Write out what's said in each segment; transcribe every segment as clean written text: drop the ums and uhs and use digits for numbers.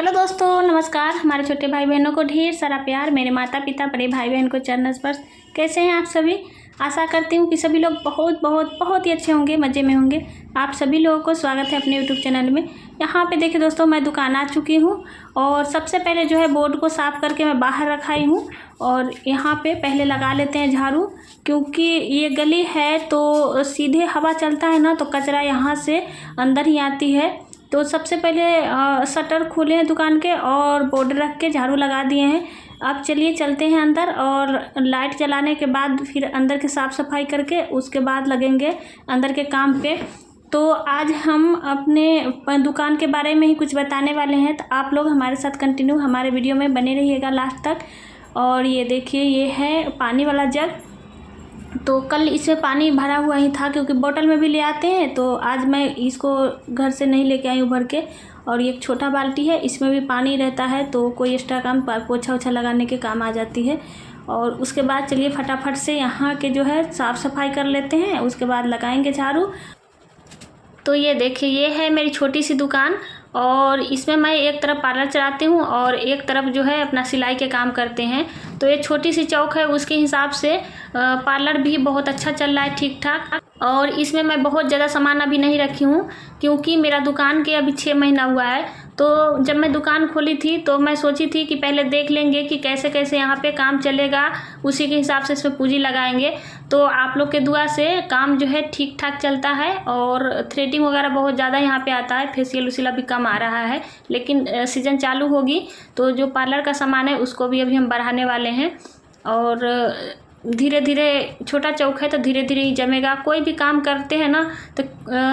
Hello दोस्तों, नमस्कार। हमारे छोटे भाई बहनों को ढेर सारा प्यार। मेरे माता पिता, बड़े भाई बहन को चरण स्पर्श। कैसे हैं आप सभी? आशा करती हूँ कि सभी लोग बहुत बहुत बहुत ही अच्छे होंगे, मज़े में होंगे। आप सभी लोगों को स्वागत है अपने यूट्यूब चैनल में। यहाँ पे देखिए दोस्तों, मैं दुकान आ चुकी हूँ और सबसे पहले जो है बोर्ड को साफ़ करके मैं बाहर रखाई हूँ। और यहाँ पे पहले लगा लेते हैं झाड़ू, क्योंकि ये गली है तो सीधे हवा चलता है ना, तो कचरा यहाँ से अंदर ही आती है। तो सबसे पहले शटर खोले हैं दुकान के और बोर्ड रख के झाड़ू लगा दिए हैं। अब चलिए चलते हैं अंदर, और लाइट जलाने के बाद फिर अंदर की साफ़ सफाई करके उसके बाद लगेंगे अंदर के काम पे। तो आज हम अपने दुकान के बारे में ही कुछ बताने वाले हैं, तो आप लोग हमारे साथ कंटिन्यू हमारे वीडियो में बने रहिएगा लास्ट तक। और ये देखिए, ये है पानी वाला जग। तो कल इसमें पानी भरा हुआ ही था, क्योंकि बोतल में भी ले आते हैं, तो आज मैं इसको घर से नहीं लेके आई हूँ भर के। और ये एक छोटा बाल्टी है, इसमें भी पानी रहता है, तो कोई एक्स्ट्रा काम पोछा ओछा लगाने के काम आ जाती है। और उसके बाद चलिए फटाफट से यहाँ के जो है साफ़ सफाई कर लेते हैं, उसके बाद लगाएंगे झाड़ू। तो ये देखिए, ये है मेरी छोटी सी दुकान, और इसमें मैं एक तरफ पार्लर चलाती हूँ और एक तरफ जो है अपना सिलाई के काम करते हैं। तो ये छोटी सी चौक है, उसके हिसाब से पार्लर भी बहुत अच्छा चल रहा है, ठीक ठाक। और इसमें मैं बहुत ज़्यादा सामान अभी नहीं रखी हूँ, क्योंकि मेरा दुकान के अभी 6 महीना हुआ है। तो जब मैं दुकान खोली थी तो मैं सोची थी कि पहले देख लेंगे कि कैसे कैसे यहाँ पे काम चलेगा, उसी के हिसाब से इसमें पूंजी लगाएंगे। तो आप लोग के दुआ से काम जो है ठीक ठाक चलता है, और थ्रेडिंग वगैरह बहुत ज़्यादा यहाँ पे आता है। फेशियल उसियल अभी कम आ रहा है, लेकिन सीज़न चालू होगी तो जो पार्लर का सामान है उसको भी अभी हम बढ़ाने वाले हैं। और धीरे धीरे, छोटा चौक है तो धीरे धीरे ही जमेगा। कोई भी काम करते हैं ना तो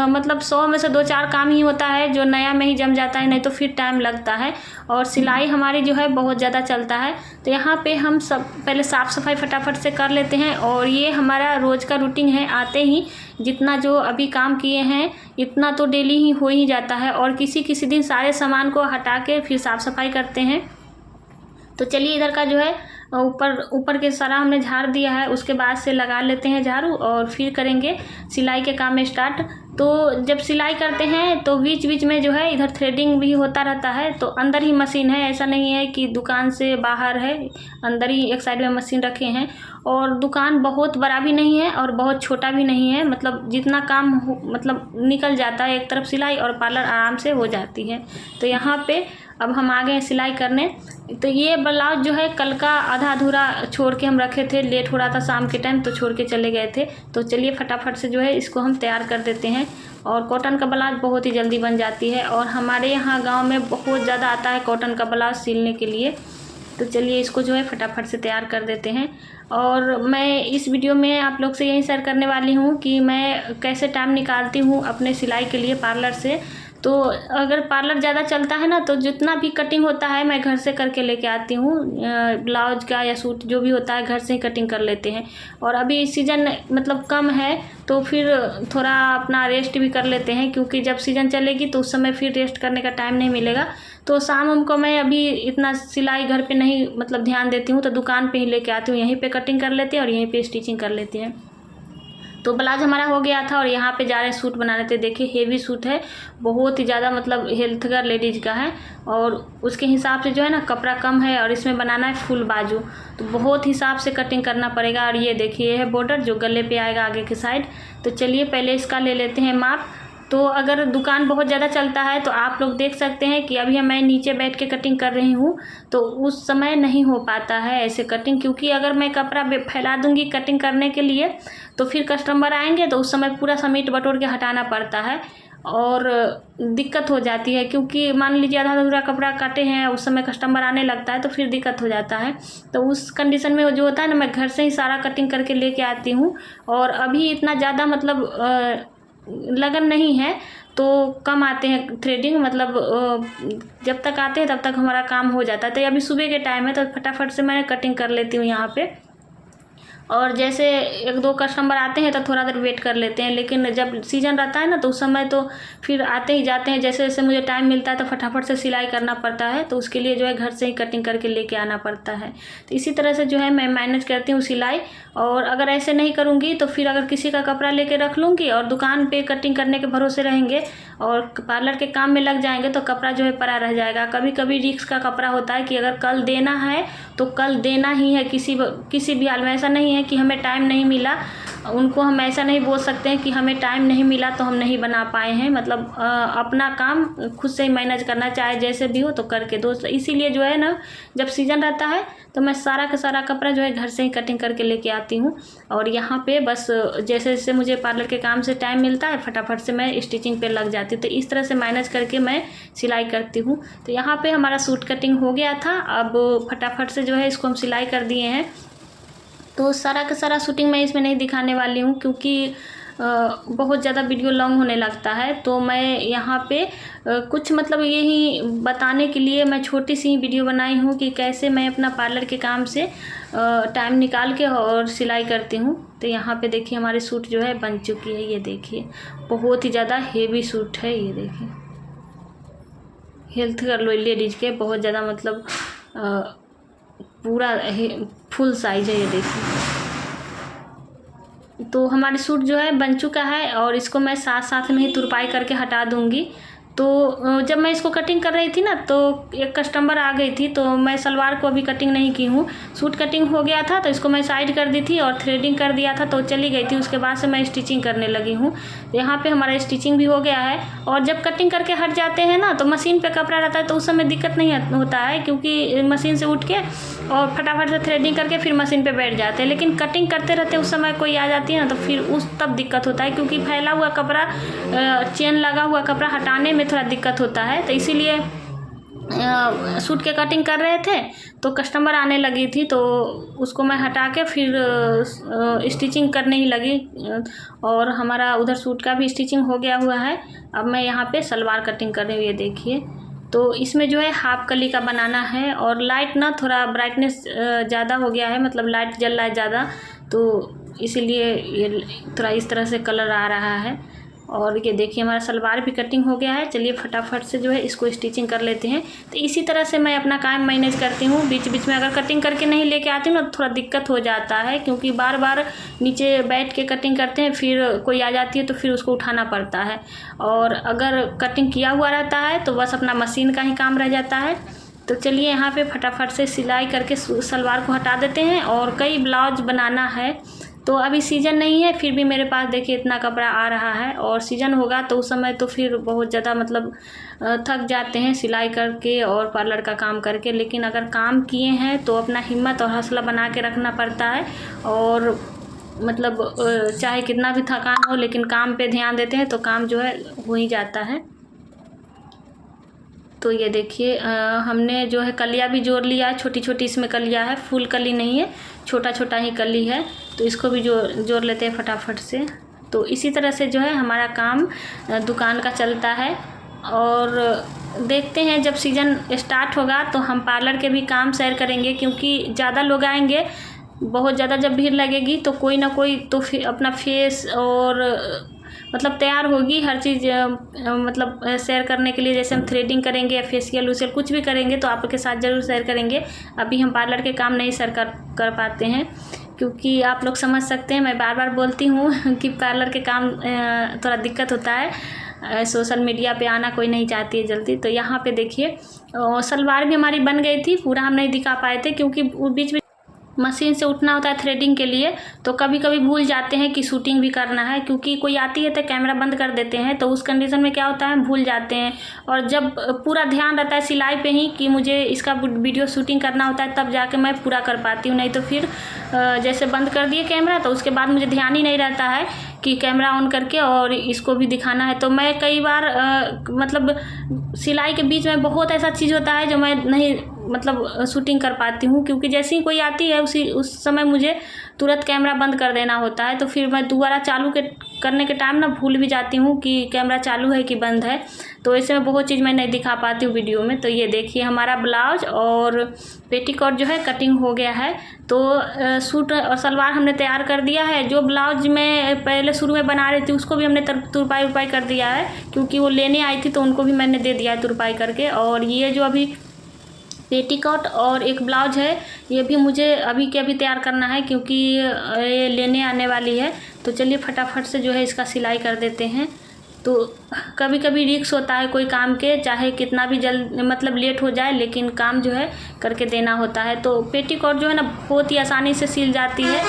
मतलब 100 में से 2-4 काम ही होता है जो नया में ही जम जाता है, नहीं तो फिर टाइम लगता है। और सिलाई हमारी जो है बहुत ज़्यादा चलता है, तो यहाँ पे हम सब पहले साफ़ सफाई फटाफट से कर लेते हैं। और ये हमारा रोज़ का रूटीन है, आते ही जितना जो अभी काम किए हैं इतना तो डेली ही हो ही जाता है। और किसी किसी दिन सारे सामान को हटा के फिर साफ़ सफाई करते हैं। तो चलिए, इधर का जो है ऊपर के सारा हमने झाड़ दिया है, उसके बाद से लगा लेते हैं झाड़ू और फिर करेंगे सिलाई के काम में स्टार्ट। तो जब सिलाई करते हैं तो बीच बीच में जो है इधर थ्रेडिंग भी होता रहता है। तो अंदर ही मशीन है, ऐसा नहीं है कि दुकान से बाहर है, अंदर ही एक साइड में मशीन रखे हैं। और दुकान बहुत बड़ा भी नहीं है और बहुत छोटा भी नहीं है, मतलब जितना काम मतलब निकल जाता है एक तरफ सिलाई, और पार्लर आराम से हो जाती है। तो यहाँ पे अब हम आ गए सिलाई करने। तो ये ब्लाउज जो है कल का आधा अधूरा छोड़ के हम रखे थे, लेट हो रहा था शाम के टाइम तो छोड़ के चले गए थे। तो चलिए फटाफट से जो है इसको हम तैयार कर देते हैं। और कॉटन का ब्लाउज बहुत ही जल्दी बन जाती है, और हमारे यहाँ गांव में बहुत ज़्यादा आता है कॉटन का ब्लाउज सिलने के लिए। तो चलिए इसको जो है फटाफट से तैयार कर देते हैं। और मैं इस वीडियो में आप लोग से यही शेयर करने वाली हूँ कि मैं कैसे टाइम निकालती हूँ अपने सिलाई के लिए पार्लर से। तो अगर पार्लर ज़्यादा चलता है ना, तो जितना भी कटिंग होता है मैं घर से करके लेके आती हूँ। ब्लाउज का या सूट जो भी होता है घर से ही कटिंग कर लेते हैं। और अभी सीज़न मतलब कम है तो फिर थोड़ा अपना रेस्ट भी कर लेते हैं, क्योंकि जब सीज़न चलेगी तो उस समय फिर रेस्ट करने का टाइम नहीं मिलेगा। तो शाम को मैं अभी इतना सिलाई घर पे नहीं मतलब ध्यान देती हूँ, तो दुकान पे ही लेके आती हूँ, यहीं पे कटिंग कर लेते हैं और यहीं पे स्टिचिंग कर लेते हैं। तो ब्लाउज हमारा हो गया था, और यहाँ पे जा रहे सूट बना लेते। देखिए हेवी सूट है, बहुत ही ज़्यादा मतलब हेल्थकर लेडीज़ का है, और उसके हिसाब से जो है ना कपड़ा कम है, और इसमें बनाना है फुल बाजू, तो बहुत हिसाब से कटिंग करना पड़ेगा। और ये देखिए, ये है बॉर्डर जो गले पे आएगा आगे की साइड। तो चलिए पहले इसका ले लेते हैं माप। तो अगर दुकान बहुत ज़्यादा चलता है तो आप लोग देख सकते हैं कि अभी मैं नीचे बैठ के कटिंग कर रही हूँ, तो उस समय नहीं हो पाता है ऐसे कटिंग, क्योंकि अगर मैं कपड़ा फैला दूँगी कटिंग करने के लिए तो फिर कस्टमर आएंगे तो उस समय पूरा समेट बटोर के हटाना पड़ता है, और दिक्कत हो जाती है। क्योंकि मान लीजिए आधा अधूरा कपड़ा काटे हैं, उस समय कस्टमर आने लगता है तो फिर दिक्कत हो जाता है। तो उस कंडीशन में जो होता है ना, मैं घर से ही सारा कटिंग करके लेके आती हूँ। और अभी इतना ज़्यादा मतलब लगन नहीं है, तो कम आते हैं थ्रेडिंग, मतलब जब तक आते हैं तब तक हमारा काम हो जाता है। तो अभी सुबह के टाइम है तो फटाफट से मैं कटिंग कर लेती हूँ यहाँ पे। और जैसे 1-2 कस्टमर आते हैं तो थोड़ा देर वेट कर लेते हैं, लेकिन जब सीज़न रहता है ना तो उस समय तो फिर आते ही जाते हैं। जैसे जैसे मुझे टाइम मिलता है तो फटाफट से सिलाई करना पड़ता है, तो उसके लिए जो है घर से ही कटिंग करके लेके आना पड़ता है। तो इसी तरह से जो है मैं मैनेज करती हूँ सिलाई। और अगर ऐसे नहीं करूँगी तो फिर अगर किसी का कपड़ा लेके रख लूँगी और दुकान पे कटिंग करने के भरोसे रहेंगे और पार्लर के काम में लग जाएंगे तो कपड़ा जो है पड़ा रह जाएगा। कभी कभी रिस्क का कपड़ा होता है कि अगर कल देना है तो कल देना ही है, किसी भी हाल में। ऐसा नहीं है कि हमें टाइम नहीं मिला, उनको हम ऐसा नहीं बोल सकते हैं कि हमें टाइम नहीं मिला तो हम नहीं बना पाए हैं। मतलब अपना काम खुद से ही मैनेज करना, चाहे जैसे भी हो तो करके दो। इसीलिए जो है ना, जब सीज़न रहता है तो मैं सारा का सारा कपड़ा जो है घर से ही कटिंग करके लेके आती हूँ। और यहाँ पे बस जैसे जैसे मुझे पार्लर के काम से टाइम मिलता है फटाफट से मैं स्टिचिंग पे लग जाती हूँ। तो इस तरह से मैनेज करके मैं सिलाई करती हूँ। तो यहाँ पे हमारा सूट कटिंग हो गया था। अब फटाफट से जो है इसको हम सिलाई कर दिए हैं। तो सारा का सारा शूटिंग मैं इसमें नहीं दिखाने वाली हूँ क्योंकि बहुत ज़्यादा वीडियो लॉन्ग होने लगता है। तो मैं यहाँ पे कुछ मतलब यही बताने के लिए मैं छोटी सी वीडियो बनाई हूँ कि कैसे मैं अपना पार्लर के काम से टाइम निकाल के और सिलाई करती हूँ। तो यहाँ पे देखिए हमारी सूट जो है बन चुकी है। ये देखिए बहुत ही ज़्यादा हेवी सूट है। ये देखिए हेल्थ कर लो लेडीज के, बहुत ज़्यादा मतलब पूरा फुल साइज है। ये देखिए तो हमारी सूट जो है बन चुका है और इसको मैं साथ साथ में ही तुरपाई करके हटा दूंगी। तो जब मैं इसको कटिंग कर रही थी ना तो एक कस्टमर आ गई थी, तो मैं सलवार को अभी कटिंग नहीं की हूँ। सूट कटिंग हो गया था तो इसको मैं साइड कर दी थी और थ्रेडिंग कर दिया था तो चली गई थी। उसके बाद से मैं स्टिचिंग करने लगी हूँ। यहाँ पे हमारा स्टिचिंग भी हो गया है। और जब कटिंग करके हट जाते हैं ना तो मशीन पे कपड़ा रहता है तो उस समय दिक्कत नहीं होता है, क्योंकि मशीन से उठ के और फटाफट से थ्रेडिंग करके फिर मशीन पे बैठ जाते हैं। लेकिन कटिंग करते रहते उस समय कोई आ जाती है ना तो फिर तब दिक्कत होता है, क्योंकि फैला हुआ कपड़ा, चेन लगा हुआ कपड़ा हटाने में थोड़ा दिक्कत होता है। तो इसीलिए सूट के कटिंग कर रहे थे तो कस्टमर आने लगी थी तो उसको मैं हटा के फिर स्टिचिंग करने ही लगी। और हमारा उधर सूट का भी स्टिचिंग हो गया हुआ है। अब मैं यहाँ पे सलवार कटिंग कर रही हूँ। ये देखिए तो इसमें जो है हाफ कली का बनाना है और लाइट ना थोड़ा ब्राइटनेस ज़्यादा हो गया है, मतलब लाइट जल रहा है ज़्यादा, तो इसीलिए ये थोड़ा इस तरह से कलर आ रहा है। और ये देखिए हमारा सलवार भी कटिंग हो गया है। चलिए फटाफट से जो है इसको स्टिचिंग कर लेते हैं। तो इसी तरह से मैं अपना काम मैनेज करती हूँ। बीच बीच में अगर कटिंग करके नहीं लेके आती हूँ ना तो थोड़ा दिक्कत हो जाता है, क्योंकि बार बार नीचे बैठ के कटिंग करते हैं, फिर कोई आ जाती है तो फिर उसको उठाना पड़ता है। और अगर कटिंग किया हुआ रहता है तो बस अपना मशीन का ही काम रह जाता है। तो चलिए यहाँ पे फटाफट से सिलाई करके सलवार को हटा देते हैं। और कई ब्लाउज बनाना है तो अभी सीज़न नहीं है, फिर भी मेरे पास देखिए इतना कपड़ा आ रहा है। और सीज़न होगा तो उस समय तो फिर बहुत ज़्यादा मतलब थक जाते हैं सिलाई करके और पार्लर का काम करके। लेकिन अगर काम किए हैं तो अपना हिम्मत और हौसला बना के रखना पड़ता है। और मतलब चाहे कितना भी थकान हो लेकिन काम पे ध्यान देते हैं तो काम जो है हो ही जाता है। तो ये देखिए हमने जो है कलियाँ भी जोड़ लिया है। छोटी छोटी इसमें कलियाँ है, फुल कली नहीं है, छोटा छोटा ही कली है। तो इसको भी जोड़ लेते हैं फटाफट से। तो इसी तरह से जो है हमारा काम दुकान का चलता है। और देखते हैं जब सीज़न स्टार्ट होगा तो हम पार्लर के भी काम शेयर करेंगे, क्योंकि ज़्यादा लोग आएंगे, बहुत ज़्यादा जब भीड़ लगेगी तो कोई ना कोई तो अपना फेस और मतलब तैयार होगी हर चीज़ मतलब शेयर करने के लिए। जैसे हम थ्रेडिंग करेंगे या फेशियल उशियल कुछ भी करेंगे तो आपके साथ ज़रूर शेयर करेंगे। अभी हम पार्लर के काम नहीं शेयर कर पाते हैं, क्योंकि आप लोग समझ सकते हैं, मैं बार बार बोलती हूँ कि पार्लर के काम थोड़ा दिक्कत होता है। सोशल मीडिया पे आना कोई नहीं चाहती है जल्दी। तो यहाँ पे देखिए सलवार भी हमारी बन गई थी, पूरा हम नहीं दिखा पाए थे क्योंकि बीच में मशीन से उठना होता है थ्रेडिंग के लिए। तो कभी कभी भूल जाते हैं कि शूटिंग भी करना है, क्योंकि कोई आती है तो कैमरा बंद कर देते हैं। तो उस कंडीशन में क्या होता है, भूल जाते हैं। और जब पूरा ध्यान रहता है सिलाई पे ही कि मुझे इसका वीडियो शूटिंग करना होता है, तब जाके मैं पूरा कर पाती हूँ। नहीं तो फिर जैसे बंद कर दिए कैमरा तो उसके बाद मुझे ध्यान ही नहीं रहता है कि कैमरा ऑन करके और इसको भी दिखाना है। तो मैं कई बार मतलब सिलाई के बीच में बहुत ऐसा चीज़ होता है जो मैं नहीं मतलब शूटिंग कर पाती हूँ, क्योंकि जैसे ही कोई आती है उस समय मुझे तुरंत कैमरा बंद कर देना होता है। तो फिर मैं दोबारा चालू करने के टाइम ना भूल भी जाती हूँ कि कैमरा चालू है कि बंद है। तो ऐसे में बहुत चीज़ मैं नहीं दिखा पाती हूँ वीडियो में। तो ये देखिए हमारा ब्लाउज और पेटीकोट जो है कटिंग हो गया है। तो सूट और सलवार हमने तैयार कर दिया है। जो ब्लाउज में पहले शुरू में बना रही थी उसको भी हमने तुरपाई उरपाई कर दिया है, क्योंकि वो लेने आई थी तो उनको भी मैंने दे दिया है तुरपाई करके। और ये जो अभी पेटीकोट और एक ब्लाउज है ये भी मुझे अभी के अभी तैयार करना है, क्योंकि ये लेने आने वाली है। तो चलिए फटाफट से जो है इसका सिलाई कर देते हैं। तो कभी कभी रिस्क होता है कोई काम के, चाहे कितना भी जल्द मतलब लेट हो जाए, लेकिन काम जो है करके देना होता है। तो पेटीकोट जो है ना बहुत ही आसानी से सिल जाती है।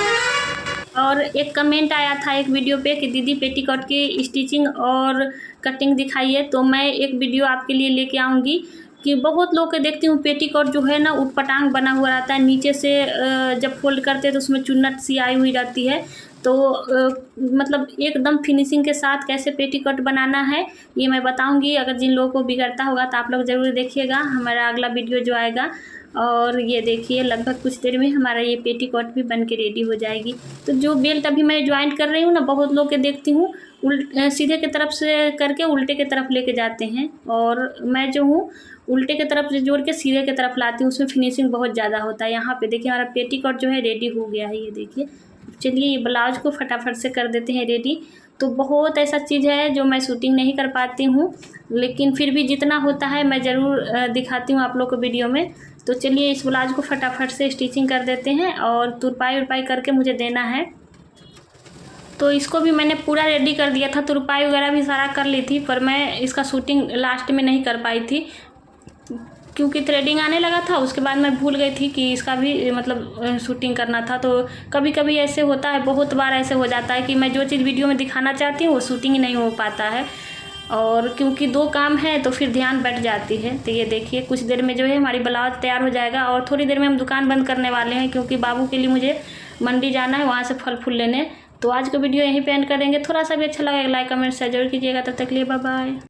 और एक कमेंट आया था एक वीडियो पे कि दीदी पेटीकोट की स्टिचिंग और कटिंग दिखाइए, तो मैं एक वीडियो आपके लिए लेके आऊँगी कि बहुत लोग के देखती हूँ पेटीकोट जो है ना उटपटांग बना हुआ रहता है, नीचे से जब फोल्ड करते हैं तो उसमें चुन्नट सी आई हुई रहती है। तो मतलब एकदम फिनिशिंग के साथ कैसे पेटीकोट बनाना है ये मैं बताऊंगी। अगर जिन लोगों को बिगड़ता होगा तो आप लोग ज़रूर देखिएगा हमारा अगला वीडियो जो आएगा। और ये देखिए लगभग कुछ देर में हमारा ये पेटीकोट भी बन के रेडी हो जाएगी। तो जो बेल्ट अभी मैं ज्वाइंट कर रही हूँ ना, बहुत लोग के देखती हूँ सीधे की तरफ से करके उल्टे की तरफ लेके जाते हैं, और मैं जो हूँ उल्टे की तरफ से जोड़ के सीधे की तरफ लाती हूँ, उसमें फिनिशिंग बहुत ज़्यादा होता है। यहाँ पे देखिए हमारा पेटीकोट जो है रेडी हो गया है, ये देखिए। चलिए ये ब्लाउज को फटाफट से कर देते हैं रेडी। तो बहुत ऐसा चीज़ है जो मैं शूटिंग नहीं कर पाती हूँ, लेकिन फिर भी जितना होता है मैं ज़रूर दिखाती हूँ आप लोग को वीडियो में। तो चलिए इस ब्लाउज को फटाफट से स्टिचिंग कर देते हैं, और तुरपाई उरपाई करके मुझे देना है। तो इसको भी मैंने पूरा रेडी कर दिया था, तुरपाई वगैरह भी सारा कर ली थी, पर मैं इसका शूटिंग लास्ट में नहीं कर पाई थी क्योंकि थ्रेडिंग आने लगा था। उसके बाद मैं भूल गई थी कि इसका भी मतलब शूटिंग करना था। तो कभी कभी ऐसे होता है, बहुत बार ऐसे हो जाता है कि मैं जो चीज़ वीडियो में दिखाना चाहती हूँ वो शूटिंग ही नहीं हो पाता है, और क्योंकि दो काम है तो फिर ध्यान बैठ जाती है। तो ये देखिए कुछ देर में जो है हमारी ब्लाउज तैयार हो जाएगा, और थोड़ी देर में हम दुकान बंद करने वाले हैं क्योंकि बाबू के लिए मुझे मंडी जाना है, वहाँ से फल फूल लेने। तो आज का वीडियो यहीं पे एंड करेंगे। थोड़ा सा भी अच्छा लगा लाइक कमेंट शेयर जरूर कीजिएगा। तब तक के लिए बाय बाय।